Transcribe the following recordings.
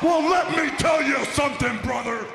Well, let me tell you something, brother.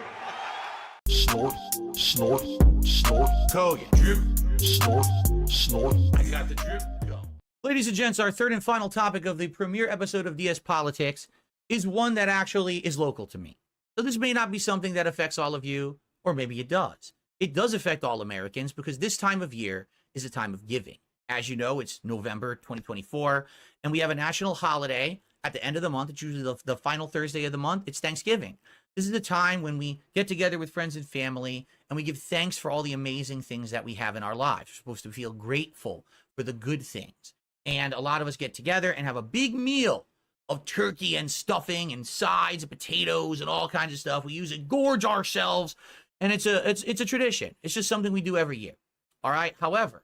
Snort, snort, snort. Code. Drip. Snort, snort. I got the drip. Go. Ladies and gents, our third and final topic of the premiere episode of DS Politics is one that actually is local to me. So this may not be something that affects all of you, or maybe it does. It does affect all Americans because this time of year is a time of giving. As you know, it's November 2024, and we have a national holiday at the end of the month. It's usually the final Thursday of the month. It's Thanksgiving. This is the time when we get together with friends and family, and we give thanks for all the amazing things that we have in our lives. We're supposed to feel grateful for the good things. And a lot of us get together and have a big meal of turkey and stuffing and sides and potatoes and all kinds of stuff. We use it, gorge ourselves, and it's a tradition. It's just something we do every year. All right. However,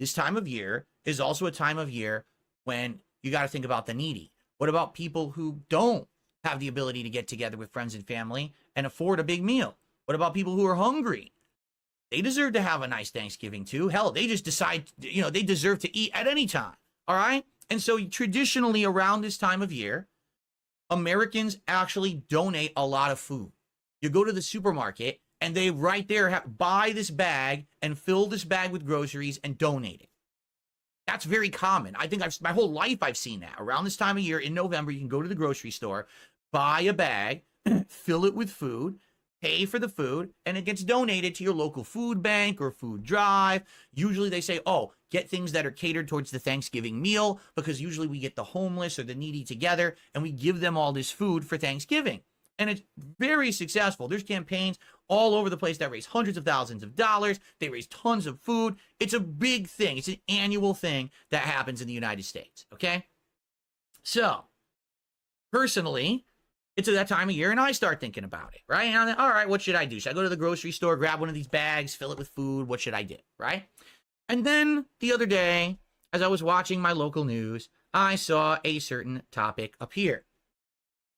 this time of year is also a time of year when you got to think about the needy. What about people who don't have the ability to get together with friends and family and afford a big meal? What about people who are hungry? They deserve to have a nice Thanksgiving too. Hell, they just decide, they deserve to eat at any time. All right. And so traditionally around this time of year, Americans actually donate a lot of food. You go to the supermarket and they right there buy this bag and fill this bag with groceries and donate it. That's very common. I think my whole life I've seen that. Around this time of year in November, you can go to the grocery store, buy a bag, fill it with food, pay for the food, and it gets donated to your local food bank or food drive. Usually they say, oh, get things that are catered towards the Thanksgiving meal, because usually we get the homeless or the needy together and we give them all this food for Thanksgiving. And it's very successful. There's campaigns all over the place that raise hundreds of thousands of dollars. They raise tons of food. It's a big thing. It's an annual thing that happens in the United States. Okay. So personally, it's at that time of year and I start thinking about it, right? And I'm like, all right, what should I do? Should I go to the grocery store, grab one of these bags, fill it with food? What should I do? Right. And then the other day, as I was watching my local news, I saw a certain topic appear.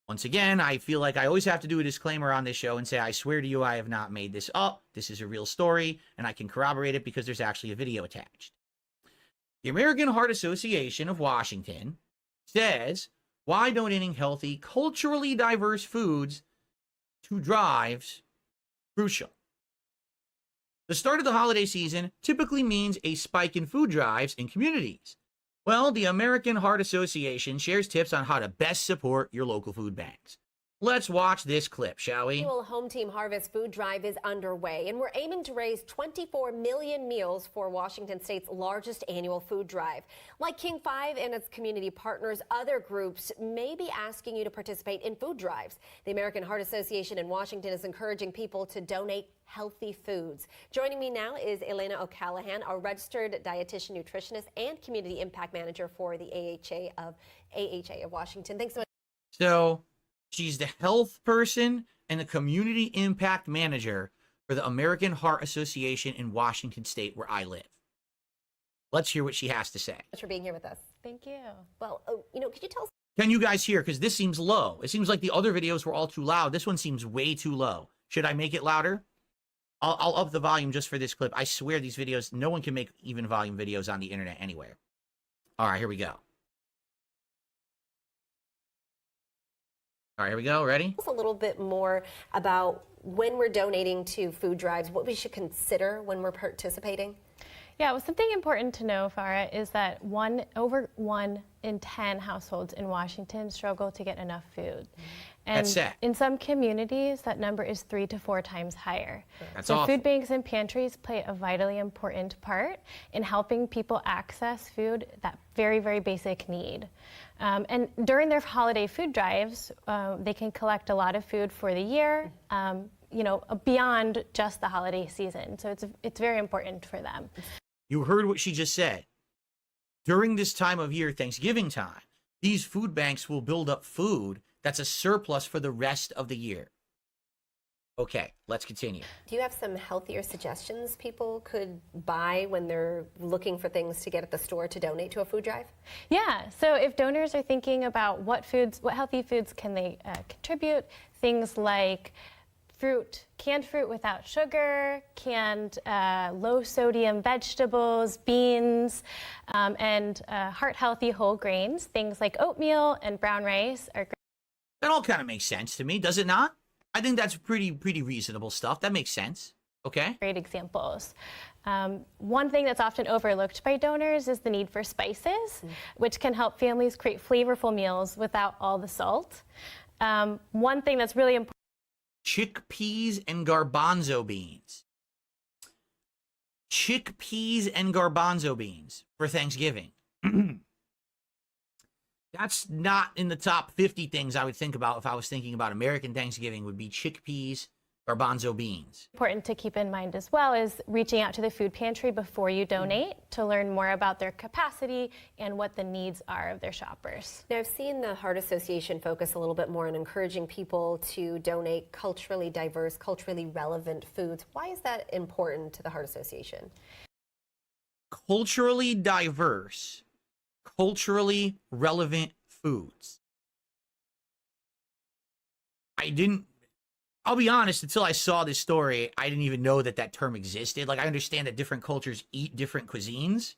Once again, I feel like I always have to do a disclaimer on this show and say, I swear to you, I have not made this up. This is a real story, and I can corroborate it because there's actually a video attached. The American Heart Association of Washington says, why donating healthy, culturally diverse foods to drives crucial? The start of the holiday season typically means a spike in food drives in communities. Well, the American Heart Association shares tips on how to best support your local food banks. Let's watch this clip, shall we? Annual Home Team Harvest food drive is underway, and we're aiming to raise 24 million meals for Washington State's largest annual food drive. Like King 5 and its community partners, other groups may be asking you to participate in food drives. The American Heart Association in Washington is encouraging people to donate healthy foods. Joining me now is Elena O'Callahan, a registered dietitian, nutritionist, and community impact manager for the AHA of Washington. Thanks so much. So she's the health person and the community impact manager for the American Heart Association in Washington State, where I live. Let's hear what she has to say. Thanks for being here with us. Thank you. Well, could you tell us? Can you guys hear? Because this seems low. It seems like the other videos were all too loud. This one seems way too low. Should I make it louder? I'll up the volume just for this clip. I swear these videos, no one can make even volume videos on the internet anywhere. All right, here we go. All right, here we go. Ready? Tell us a little bit more about when we're donating to food drives, what we should consider when we're participating. Yeah, well, something important to know, Farah, is that over 1 in 10 households in Washington struggle to get enough food. And That's sad. In some communities, that number is 3 to 4 times higher. That's so awful. food banks and pantries play a vitally important part in helping people access food, that very, very basic need. And during their holiday food drives, they can collect a lot of food for the year, beyond just the holiday season. So it's very important for them. You heard what she just said. During this time of year, Thanksgiving time, these food banks will build up food that's a surplus for the rest of the year. Okay, let's continue. Do you have some healthier suggestions people could buy when they're looking for things to get at the store to donate to a food drive? Yeah, so if donors are thinking about what healthy foods can they contribute, things like canned fruit without sugar, canned low-sodium vegetables, beans, and heart-healthy whole grains, things like oatmeal and brown rice are great. That all kind of makes sense to me, does it not? I think that's pretty reasonable stuff. That makes sense. Okay. Great examples. One thing that's often overlooked by donors is the need for spices, which can help families create flavorful meals without all the salt. One thing that's really important. Chickpeas and garbanzo beans. Chickpeas and garbanzo beans for Thanksgiving. That's not in the top 50 things I would think about if I was thinking about American Thanksgiving, would be chickpeas, garbanzo beans. Important to keep in mind as well is reaching out to the food pantry before you donate to learn more about their capacity and what the needs are of their shoppers. Now, I've seen the Heart Association focus a little bit more on encouraging people to donate culturally diverse, culturally relevant foods. Why is that important to the Heart Association? Culturally diverse, culturally relevant foods. I'll be honest, until I saw this story, I didn't even know that term existed. Like, I understand that different cultures eat different cuisines,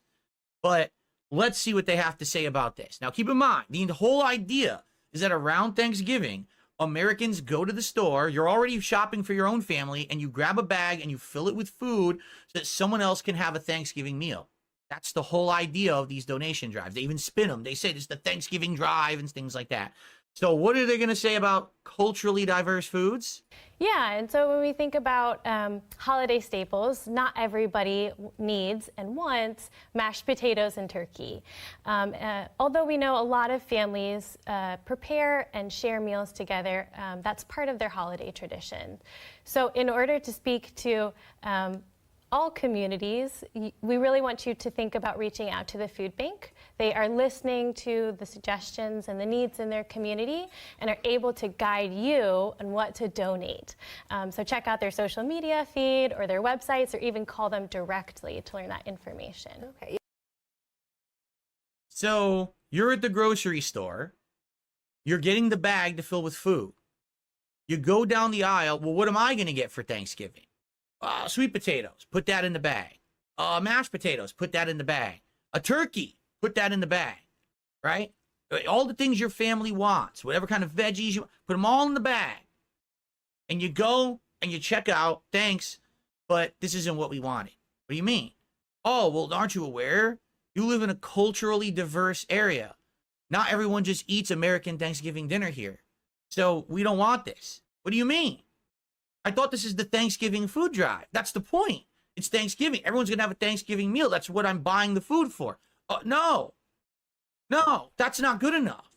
but let's see what they have to say about this. Now, keep in mind, the whole idea is that around Thanksgiving, Americans go to the store, you're already shopping for your own family, and you grab a bag and you fill it with food so that someone else can have a Thanksgiving meal. That's the whole idea of these donation drives. They even spin them. They say this is the Thanksgiving drive and things like that. So what are they going to say about culturally diverse foods? Yeah, and so when we think about holiday staples, not everybody needs and wants mashed potatoes and turkey. Although we know a lot of families prepare and share meals together, that's part of their holiday tradition. So in order to speak to all communities, we really want you to think about reaching out to the food bank. They are listening to the suggestions and the needs in their community and are able to guide you on what to donate. So check out their social media feed or their websites, or even call them directly to learn that information. Okay. So you're at the grocery store, you're getting the bag to fill with food. You go down the aisle, well, what am I going to get for Thanksgiving? Sweet potatoes, put that in the bag. Mashed potatoes, put that in the bag. A turkey, put that in the bag, right? All the things your family wants, whatever kind of veggies you want, put them all in the bag. And you go and you check out, thanks, but this isn't what we wanted. What do you mean? Oh, well, aren't you aware? You live in a culturally diverse area. Not everyone just eats American Thanksgiving dinner here. So we don't want this. What do you mean? I thought this is the Thanksgiving food drive. That's the point. It's Thanksgiving. Everyone's going to have a Thanksgiving meal. That's what I'm buying the food for. No, that's not good enough.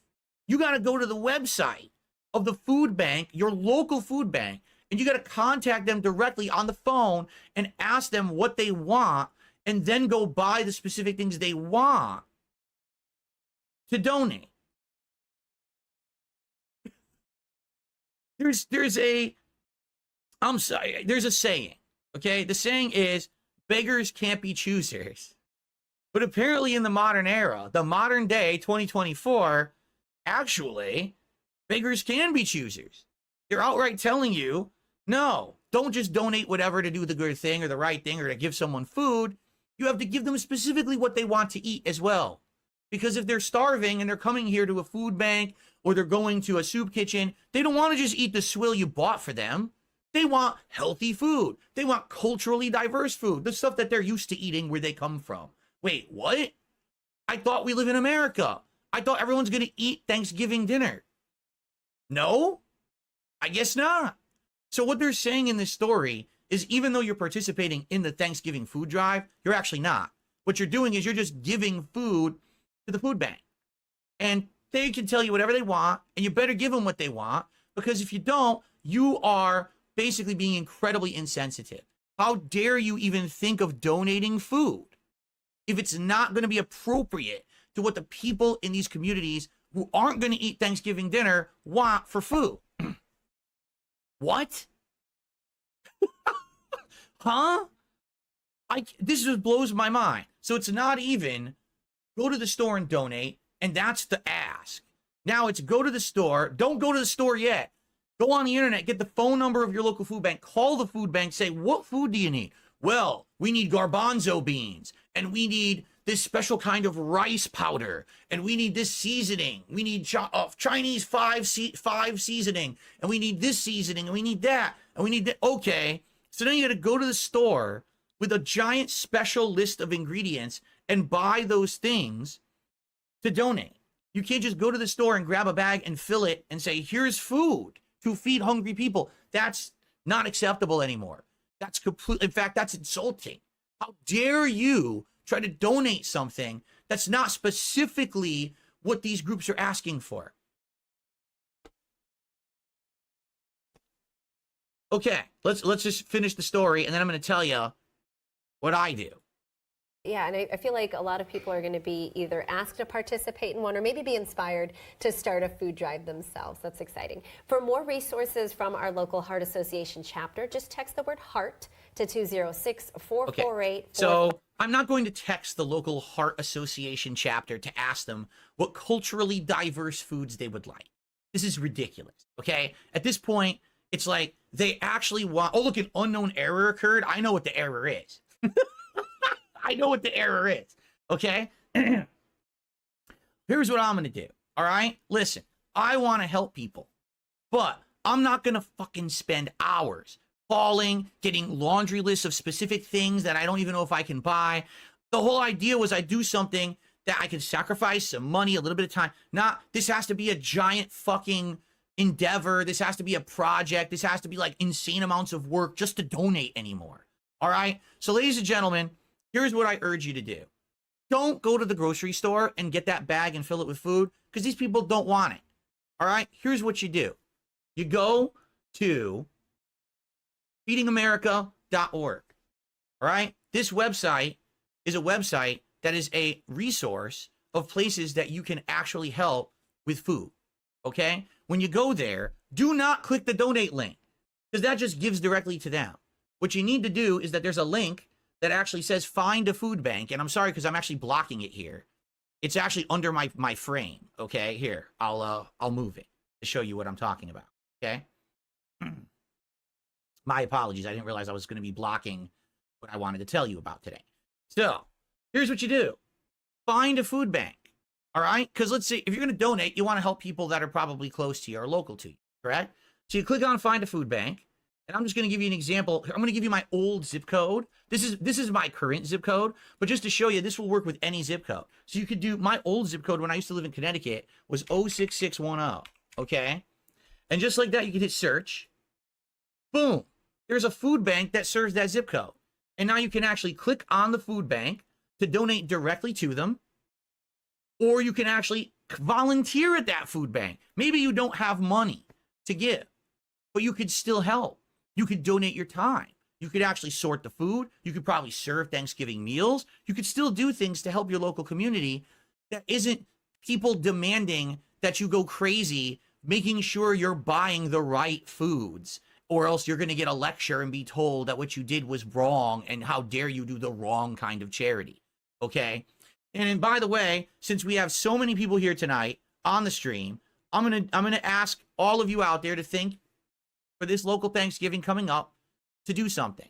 You got to go to the website of the food bank, your local food bank, and you got to contact them directly on the phone and ask them what they want, and then go buy the specific things they want to donate. There's a saying, okay? The saying is, beggars can't be choosers. But apparently in the modern era, the modern day, 2024, actually, beggars can be choosers. They're outright telling you, no, don't just donate whatever to do the good thing or the right thing or to give someone food. You have to give them specifically what they want to eat as well. Because if they're starving and they're coming here to a food bank or they're going to a soup kitchen, they don't want to just eat the swill you bought for them. They want healthy food. They want culturally diverse food, the stuff that they're used to eating where they come from. Wait, what? I thought we live in America. I thought everyone's going to eat Thanksgiving dinner. No? I guess not. So what they're saying in this story is, even though you're participating in the Thanksgiving food drive, you're actually not. What you're doing is you're just giving food to the food bank. And they can tell you whatever they want, and you better give them what they want, because if you don't, you are basically being incredibly insensitive. How dare you even think of donating food if it's not going to be appropriate to what the people in these communities who aren't going to eat Thanksgiving dinner want for food? What? Huh? This just blows my mind. So it's not even go to the store and donate, and that's the ask. Now it's go to the store. Don't go to the store yet. Go on the internet, get the phone number of your local food bank, call the food bank, say, what food do you need? Well, we need garbanzo beans, and we need this special kind of rice powder, and we need this seasoning. We need Chinese five seasoning, and we need this seasoning, and we need that, and we need that. Okay, so then you got to go to the store with a giant special list of ingredients and buy those things to donate. You can't just go to the store and grab a bag and fill it and say, here's food to feed hungry people. That's not acceptable anymore. That's complete. In fact, that's insulting. How dare you try to donate something that's not specifically what these groups are asking for? Okay, let's just finish the story, and then I'm going to tell you what I do. Yeah, and I feel like a lot of people are going to be either asked to participate in one or maybe be inspired to start a food drive themselves. That's exciting. For more resources from our local Heart Association chapter, just text the word HEART to 206-448. Okay. So I'm not going to text the local Heart Association chapter to ask them what culturally diverse foods they would like. This is ridiculous, okay? At this point, it's like they actually want, oh, look, an unknown error occurred. I know what the error is. I know what the error is, okay? Here's what I'm going to do, all right? Listen, I want to help people, but I'm not going to fucking spend hours calling, getting laundry lists of specific things that I don't even know if I can buy. The whole idea was I do something that I can sacrifice some money, a little bit of time. Not, this has to be a giant fucking endeavor. This has to be a project. This has to be like insane amounts of work just to donate anymore, all right? So ladies and gentlemen, here's what I urge you to do. Don't go to the grocery store and get that bag and fill it with food because these people don't want it. All right? Here's what you do. You go to feedingamerica.org. All right? This website is a website that is a resource of places that you can actually help with food. Okay? When you go there, do not click the donate link because that just gives directly to them. What you need to do is that there's a link that actually says find a food bank. And I'm sorry because I'm actually blocking it here. It's actually under my frame. Okay, here, I'll move it to show you what I'm talking about. Okay. My apologies. I didn't realize I was going to be blocking what I wanted to tell you about today. So here's what you do. Find a food bank. All right. Because let's see, if you're going to donate, you want to help people that are probably close to you or local to you. Correct. So you click on find a food bank. And I'm just going to give you an example. I'm going to give you my old zip code. This is my current zip code, but just to show you, this will work with any zip code. So you could do my old zip code when I used to live in Connecticut was 06610. Okay. And just like that, you can hit search. Boom. There's a food bank that serves that zip code. And now you can actually click on the food bank to donate directly to them. Or you can actually volunteer at that food bank. Maybe you don't have money to give, but you could still help. You could donate your time. You could actually sort the food. You could probably serve Thanksgiving meals. You could still do things to help your local community that isn't people demanding that you go crazy, making sure you're buying the right foods, or else you're going to get a lecture and be told that what you did was wrong and how dare you do the wrong kind of charity. Okay? And by the way, since we have so many people here tonight on the stream, I'm going to ask all of you out there to think for this local Thanksgiving coming up to do something.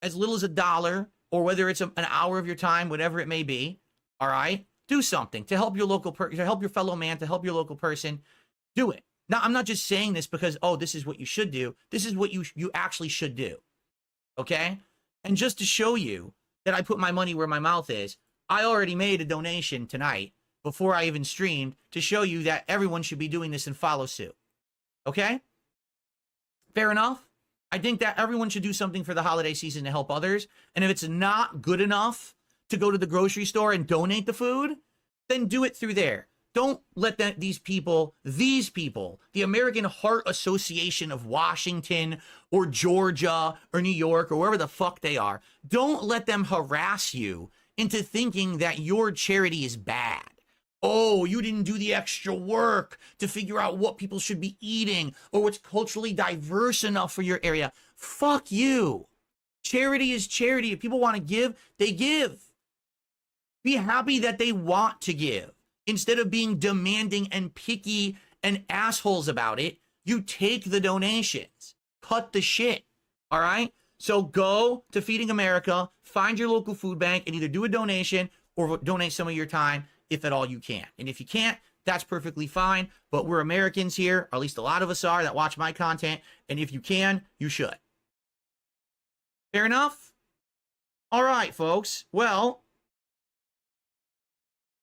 As little as $1, or whether it's an hour of your time, whatever it may be, all right? Do something to help your local to help your fellow man, to help your local person. Do it. Now, I'm not just saying this because, oh, this is what you should do. This is what you actually should do, okay? And just to show you that I put my money where my mouth is, I already made a donation tonight before I even streamed to show you that everyone should be doing this and follow suit, okay? Fair enough. I think that everyone should do something for the holiday season to help others. And if it's not good enough to go to the grocery store and donate the food, then do it through there. Don't let these people, the American Heart Association of Washington or Georgia or New York or wherever the fuck they are, don't let them harass you into thinking that your charity is bad. Oh, you didn't do the extra work to figure out what people should be eating or what's culturally diverse enough for your area. Fuck you. Charity is charity. If people want to give, they give. Be happy that they want to give. Instead of being demanding and picky and assholes about it, you take the donations. Cut the shit. All right? So go to Feeding America, find your local food bank, and either do a donation or donate some of your time if at all you can. And if you can't, that's perfectly fine. But we're Americans here, or at least a lot of us are that watch my content. And if you can, you should. Fair enough? All right, folks. Well,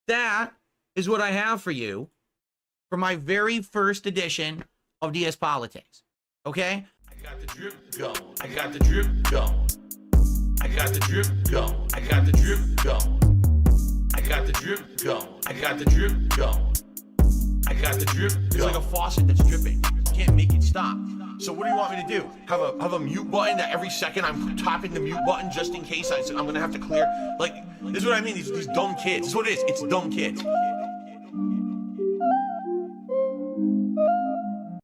that is what I have for you for my very first edition of DS Politics. Okay? I got the drip going. I got the drip going. I got the drip going. I got the drip going. I got the drip going. I got the drip going. I got the drip going. It's like a faucet that's dripping. You can't make it stop. So what do you want me to do? Have a mute button that every second I'm tapping the mute button just in case I'm gonna have to clear? Like, this is what I mean, these dumb kids. This is what it is, it's dumb kids.